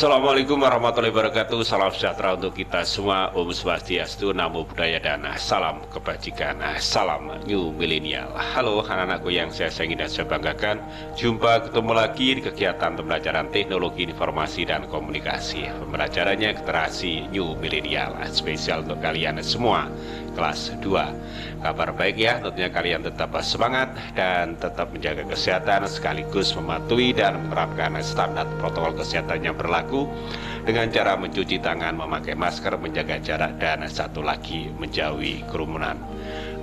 Assalamualaikum warahmatullahi wabarakatuh. Salam sejahtera untuk kita semua. Om Swastiastu, Namo Buddhaya, dan salam kebajikan. Salam New Millennial. Halo anak-anakku yang saya sayangi dan saya banggakan. Jumpa ketemu lagi di kegiatan pembelajaran teknologi informasi dan komunikasi. Pembelajarannya literasi New Millennial, spesial untuk kalian semua kelas 2. Kabar baik ya, tentunya kalian tetap semangat dan tetap menjaga kesehatan sekaligus mematuhi dan menerapkan standar protokol kesehatan yang berlaku dengan cara mencuci tangan, memakai masker, menjaga jarak, dan satu lagi menjauhi kerumunan.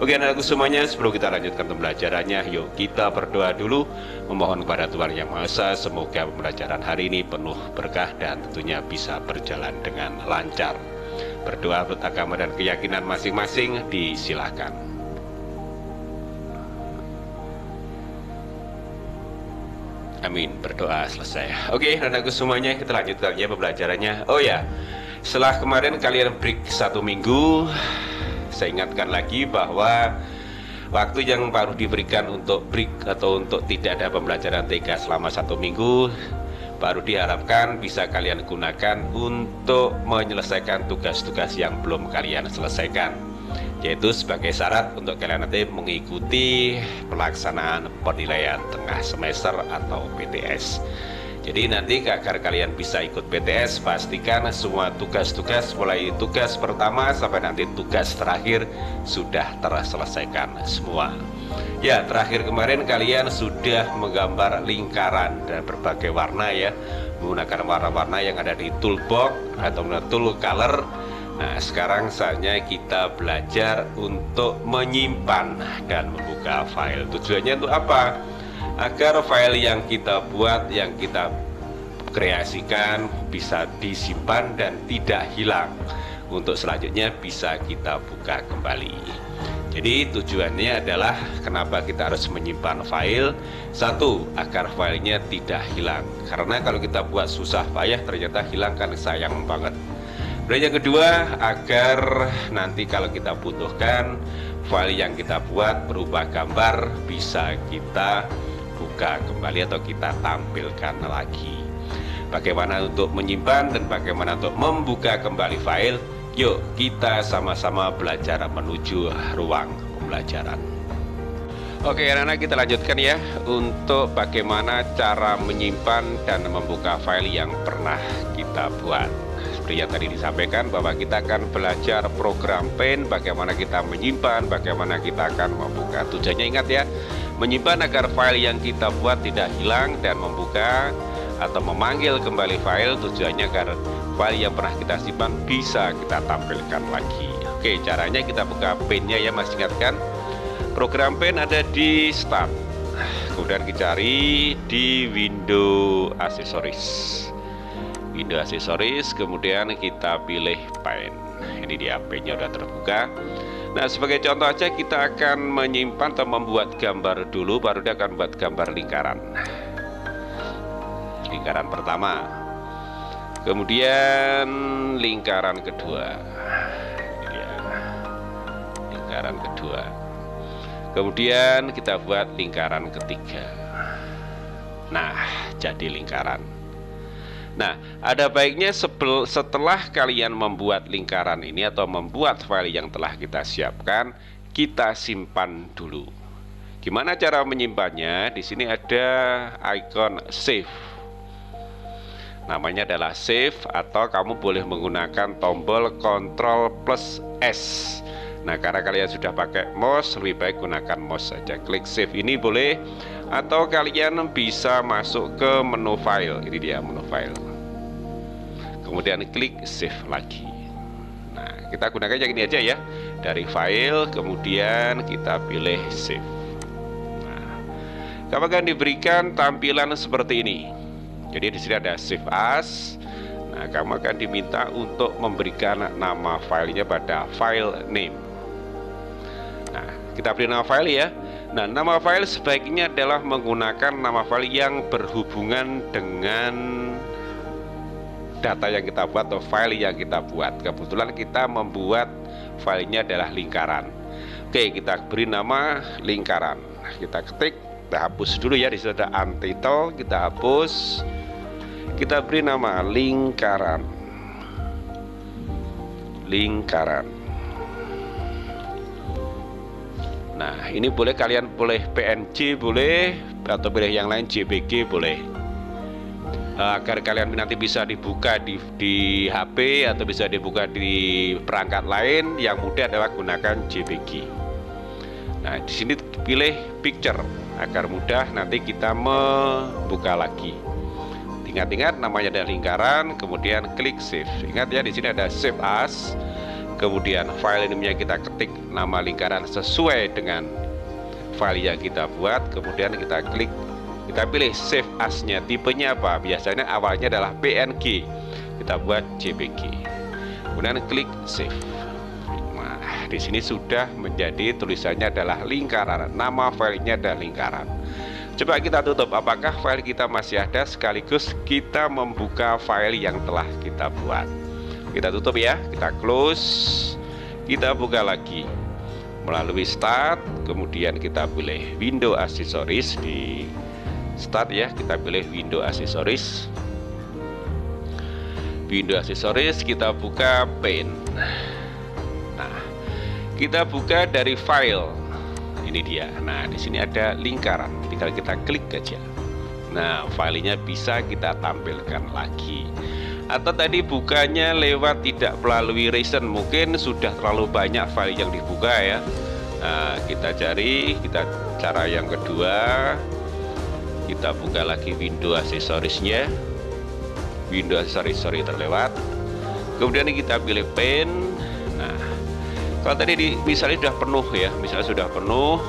Oke anak-anakku semuanya, sebelum kita lanjutkan pembelajarannya, yuk kita berdoa dulu, memohon kepada Tuhan Yang Maha Esa semoga pembelajaran hari ini penuh berkah dan tentunya bisa berjalan dengan lancar. Berdoa menurut agama dan keyakinan masing-masing, disilakan. Amin, berdoa selesai. Oke, anak-anakku semuanya, kita lanjutkan ya pembelajarannya. Oh ya, setelah kemarin kalian break 1 minggu, saya ingatkan lagi bahwa waktu yang baru diberikan untuk break atau untuk tidak ada pembelajaran TK selama 1 minggu baru diharapkan bisa kalian gunakan untuk menyelesaikan tugas-tugas yang belum kalian selesaikan, yaitu sebagai syarat untuk kalian nanti mengikuti pelaksanaan penilaian tengah semester atau PTS. Jadi nanti agar kalian bisa ikut PTS, pastikan semua tugas-tugas mulai tugas pertama sampai nanti tugas terakhir sudah terselesaikan semua. Ya, terakhir kemarin kalian sudah menggambar lingkaran dan berbagai warna ya, menggunakan warna-warna yang ada di toolbox atau tool color. Nah, sekarang saatnya kita belajar untuk menyimpan dan membuka file. Tujuannya untuk apa? Agar file yang kita buat, yang kita kreasikan bisa disimpan dan tidak hilang. Untuk selanjutnya bisa kita buka kembali. Jadi tujuannya adalah kenapa kita harus menyimpan file. Satu, agar filenya tidak hilang. Karena kalau kita buat susah payah ternyata hilang kan sayang banget. Dan yang kedua, agar nanti kalau kita butuhkan file yang kita buat berubah gambar bisa kita buka kembali atau kita tampilkan lagi. Bagaimana untuk menyimpan dan bagaimana untuk membuka kembali file? Yuk kita sama-sama belajar menuju ruang pembelajaran. Oke anak-anak, kita lanjutkan ya untuk bagaimana cara menyimpan dan membuka file yang pernah kita buat. Seperti yang tadi disampaikan bahwa kita akan belajar program Paint, bagaimana kita menyimpan, bagaimana kita akan membuka. Tujuannya ingat ya, menyimpan agar file yang kita buat tidak hilang, dan membuka atau memanggil kembali file tujuannya agar file yang pernah kita simpan bisa kita tampilkan lagi. Oke, caranya kita buka Paint-nya ya, masih ingat kan? Program Paint ada di Start, kemudian kita cari di Window Accessories. Window Accessories, kemudian kita pilih Paint. Ini dia, Paint-nya udah terbuka. Nah, sebagai contoh aja kita akan menyimpan atau membuat gambar dulu, baru dia akan buat gambar lingkaran. Lingkaran pertama, kemudian lingkaran kedua. Ini dia, lingkaran kedua. Kemudian kita buat lingkaran ketiga. Nah, jadi lingkaran. Nah, ada baiknya setelah kalian membuat lingkaran ini atau membuat file yang telah kita siapkan, kita simpan dulu. Gimana cara menyimpannya? Di sini ada icon save. Namanya adalah save, atau kamu boleh menggunakan tombol Ctrl plus S. Nah, karena kalian sudah pakai mouse, lebih baik gunakan mouse saja. Klik save ini boleh, atau kalian bisa masuk ke menu file. Ini dia menu file. Kemudian klik save lagi. Nah, kita gunakan yang ini aja ya. Dari file, kemudian kita pilih save. Nah, kamu akan diberikan tampilan seperti ini. Jadi di sini ada save as. Nah, kamu akan diminta untuk memberikan nama filenya pada file name. Nah, kita beri nama file ya. Nah, nama file sebaiknya adalah menggunakan nama file yang berhubungan dengan data yang kita buat atau file yang kita buat. Kebetulan kita membuat filenya adalah lingkaran. Oke, kita beri nama lingkaran. Kita ketik, kita hapus dulu ya. Di situ ada untitled, kita hapus. Kita beri nama lingkaran. Nah, ini boleh kalian boleh PNG boleh, atau pilih yang lain JPG boleh. Agar kalian nanti bisa dibuka di HP atau bisa dibuka di perangkat lain, yang mudah adalah gunakan JPG. Nah, di sini pilih picture agar mudah nanti kita membuka lagi. Ingat-ingat namanya ada lingkaran, kemudian klik save. Ingat ya, di sini ada save as. Kemudian file ini kita ketik nama lingkaran sesuai dengan file yang kita buat. Kemudian kita klik, kita pilih save as-nya, tipenya apa? Biasanya awalnya adalah PNG, kita buat JPG. Kemudian klik save. Nah, di sini sudah menjadi tulisannya adalah lingkaran. Nama filenya adalah lingkaran. Coba kita tutup, apakah file kita masih ada, sekaligus kita membuka file yang telah kita buat. Kita tutup ya, kita close, kita buka lagi melalui start, kemudian kita pilih window accessories di start ya, kita pilih window accessories. Window accessories kita buka paint. Nah, kita buka dari file. Ini dia. Nah, di sini ada lingkaran. Tinggal kita klik aja. Nah, filenya bisa kita tampilkan lagi. Atau tadi bukanya lewat tidak melalui recent, mungkin sudah terlalu banyak file yang dibuka ya. Nah, kita cari, cara yang kedua, kita buka lagi window aksesoriesnya. Window aksesoris terlewat. Kemudian kita pilih paint. Nah, kalau tadi misalnya sudah penuh ya, misalnya sudah penuh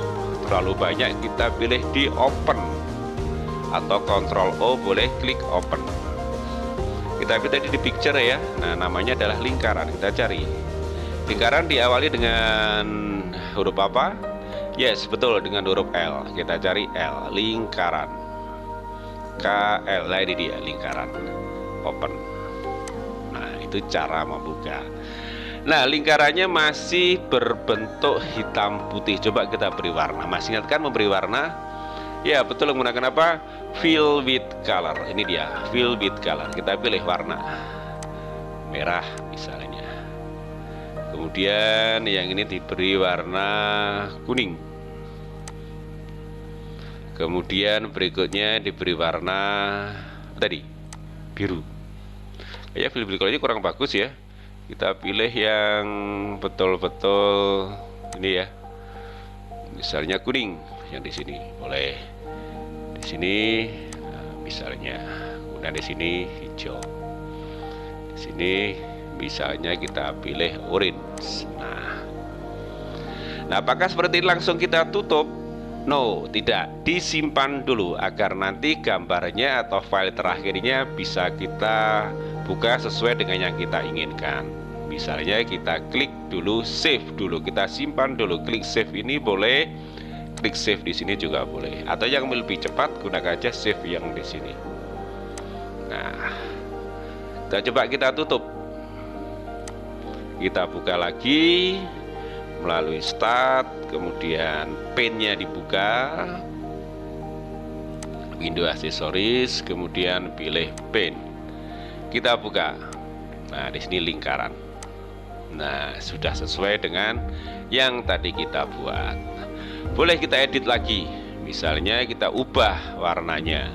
terlalu banyak, kita pilih di open atau Ctrl O, boleh klik open. Kita pilih tadi di picture ya. Nah, namanya adalah lingkaran. Kita cari lingkaran diawali dengan huruf apa? Yes, betul, dengan huruf L. Kita cari L, lingkaran. KL, nah ini dia lingkaran. Open. Nah, itu cara membuka. Nah, lingkarannya masih berbentuk hitam putih. Coba kita beri warna. Masih ingatkan memberi warna? Ya, betul, menggunakan apa? Fill with color. Ini dia, fill with color. Kita pilih warna merah misalnya. Kemudian yang ini diberi warna kuning. Kemudian berikutnya diberi warna tadi biru. Ya, fill with color ini kurang bagus ya. Kita pilih yang betul-betul ini ya, misalnya kuning, yang di sini boleh, di sini misalnya, kemudian di sini hijau, di sini misalnya kita pilih orange. Nah, apakah seperti ini langsung kita tutup? No, tidak, disimpan dulu agar nanti gambarnya atau file terakhirnya bisa kita buka sesuai dengan yang kita inginkan. Misalnya kita klik dulu, save dulu, kita simpan dulu, klik save ini boleh, klik save di sini juga boleh. Atau yang lebih cepat gunakan aja save yang di sini. Nah, kita tutup. Kita buka lagi melalui start, kemudian paint-nya dibuka, window aksesoris, kemudian pilih paint. Kita buka. Nah, di sini lingkaran. Nah, sudah sesuai dengan yang tadi kita buat. Boleh kita edit lagi. Misalnya kita ubah warnanya.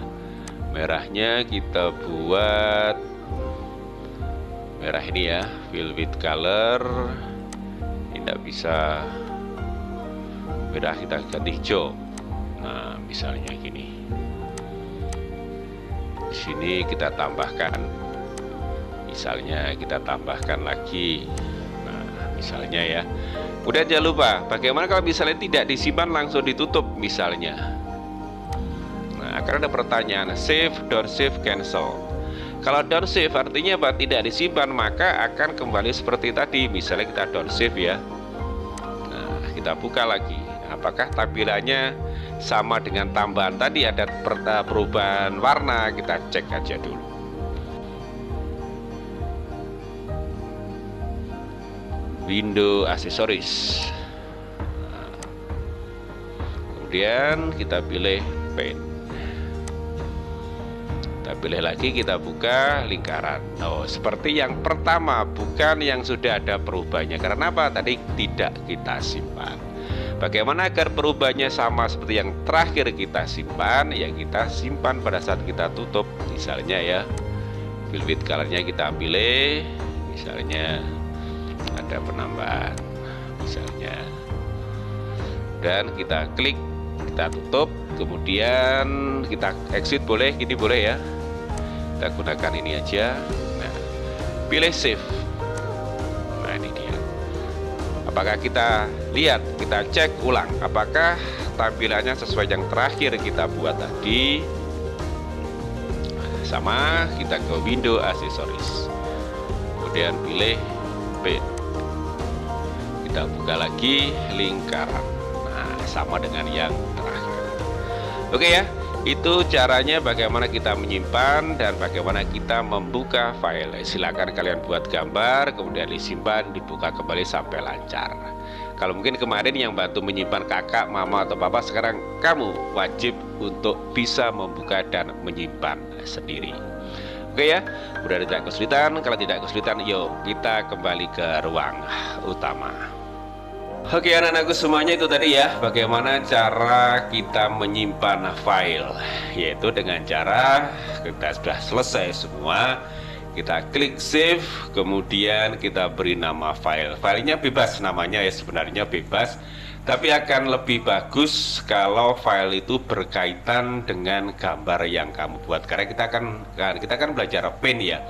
Merahnya kita buat merah ini ya, fill with color. Tidak bisa merah, kita ganti hijau. Nah, misalnya gini. Di sini kita tambahkan, misalnya kita tambahkan lagi. Nah, misalnya ya. Udah, jangan lupa, bagaimana kalau misalnya tidak disimpan langsung ditutup misalnya. Nah, karena ada pertanyaan save, don't save, cancel. Kalau don't save artinya apa? Tidak disimpan, maka akan kembali seperti tadi. Misalnya kita don't save ya. Nah, kita buka lagi. Apakah tampilannya sama dengan tambahan tadi, ada perubahan warna? Kita cek aja dulu. Window aksesoris. Nah, kemudian kita pilih paint. Kita pilih lagi, kita buka lingkaran. Oh, seperti yang pertama, bukan yang sudah ada perubahannya. Karena apa? Tadi tidak kita simpan. Bagaimana agar perubahannya sama seperti yang terakhir kita simpan? Ya, kita simpan pada saat kita tutup. Misalnya ya, fill with colornya kita pilih. Misalnya ada penambahan, misalnya, dan kita klik, kita tutup, kemudian kita exit, boleh, gini boleh ya. Kita gunakan ini aja. Nah, pilih save. Nah, ini dia. Apakah kita lihat, kita cek ulang apakah tampilannya sesuai yang terakhir kita buat tadi? Sama, kita ke window aksesoris, kemudian pilih pen, kita buka lagi lingkaran. Nah, sama dengan yang terakhir. Oke ya, itu caranya bagaimana kita menyimpan dan bagaimana kita membuka file. Silakan kalian buat gambar, kemudian disimpan, dibuka kembali sampai lancar. Kalau mungkin kemarin yang bantu menyimpan kakak, mama, atau papa, sekarang kamu wajib untuk bisa membuka dan menyimpan sendiri. Oke ya, udah tidak kesulitan. Kalau tidak kesulitan, yuk kita kembali ke ruang utama. Oke anak-anakku semuanya, itu tadi ya bagaimana cara kita menyimpan file, yaitu dengan cara kita sudah selesai semua, kita klik save, kemudian kita beri nama file. Filenya bebas namanya ya, sebenarnya bebas, tapi akan lebih bagus kalau file itu berkaitan dengan gambar yang kamu buat, karena kita kan belajar pen ya.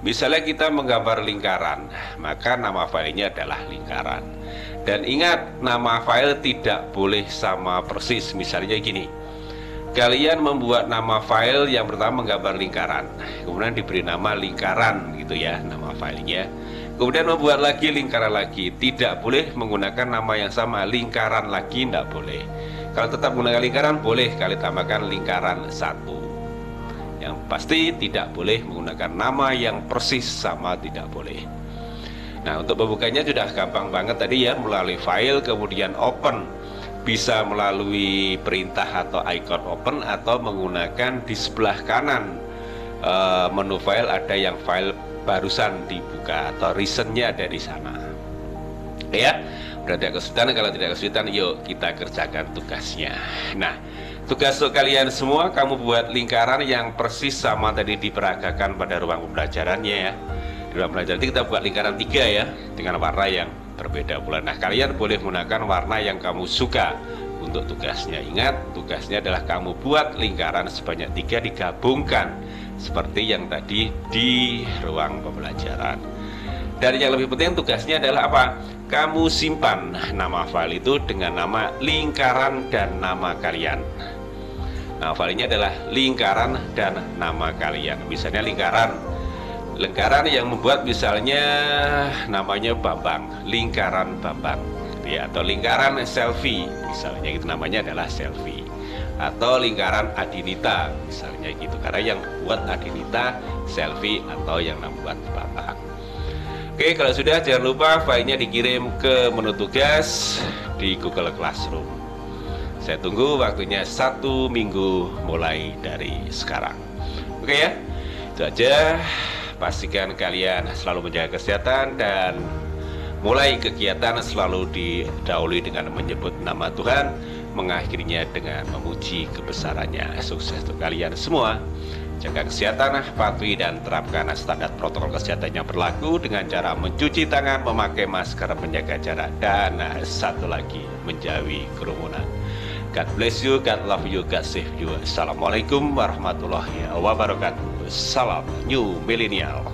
Misalnya kita menggambar lingkaran, maka nama filenya adalah lingkaran. Dan ingat, nama file tidak boleh sama persis. Misalnya gini, kalian membuat nama file yang pertama menggambar lingkaran, kemudian diberi nama lingkaran gitu ya, nama filenya. Kemudian membuat lagi lingkaran lagi, tidak boleh menggunakan nama yang sama. Lingkaran lagi tidak boleh. Kalau tetap menggunakan lingkaran, boleh kalian tambahkan lingkaran satu. Yang pasti tidak boleh menggunakan nama yang persis sama, tidak boleh. Nah, untuk membukanya sudah gampang banget tadi ya, melalui file, kemudian open. Bisa melalui perintah atau icon open, atau menggunakan di sebelah kanan menu file ada yang file barusan dibuka, atau recentnya ada di sana. Ya, berarti kesulitan. Kalau tidak kesulitan, yuk kita kerjakan tugasnya. Nah, tugas untuk kalian semua, kamu buat lingkaran yang persis sama tadi diperagakan pada ruang pembelajarannya ya. Di ruang pembelajaran kita buat lingkaran 3 ya, dengan warna yang berbeda pula. Nah, kalian boleh menggunakan warna yang kamu suka untuk tugasnya. Ingat, tugasnya adalah kamu buat lingkaran sebanyak 3 digabungkan seperti yang tadi di ruang pembelajaran. Dan yang lebih penting tugasnya adalah apa? Kamu simpan nama file itu dengan nama lingkaran dan nama kalian. Nah, filenya adalah lingkaran dan nama kalian. Misalnya lingkaran yang membuat misalnya namanya Bambang, lingkaran Bambang ya, atau lingkaran selfie misalnya, itu namanya adalah selfie. Atau lingkaran Adinita misalnya gitu, karena yang buat Adinita selfie, atau yang membuat Bambang. Oke, kalau sudah jangan lupa filenya dikirim ke menu tugas di Google Classroom. Saya tunggu waktunya 1 minggu mulai dari sekarang. Oke ya, itu aja. Pastikan kalian selalu menjaga kesehatan dan mulai kegiatan selalu didahului dengan menyebut nama Tuhan, mengakhirinya dengan memuji kebesarannya. Sukses untuk kalian semua. Jaga kesehatan, patuhi dan terapkan standar protokol kesehatan yang berlaku dengan cara mencuci tangan, memakai masker, menjaga jarak, dan satu lagi, menjauhi kerumunan. God bless you, God love you, God save you. Assalamualaikum warahmatullahi wabarakatuh. Salam New Millennial.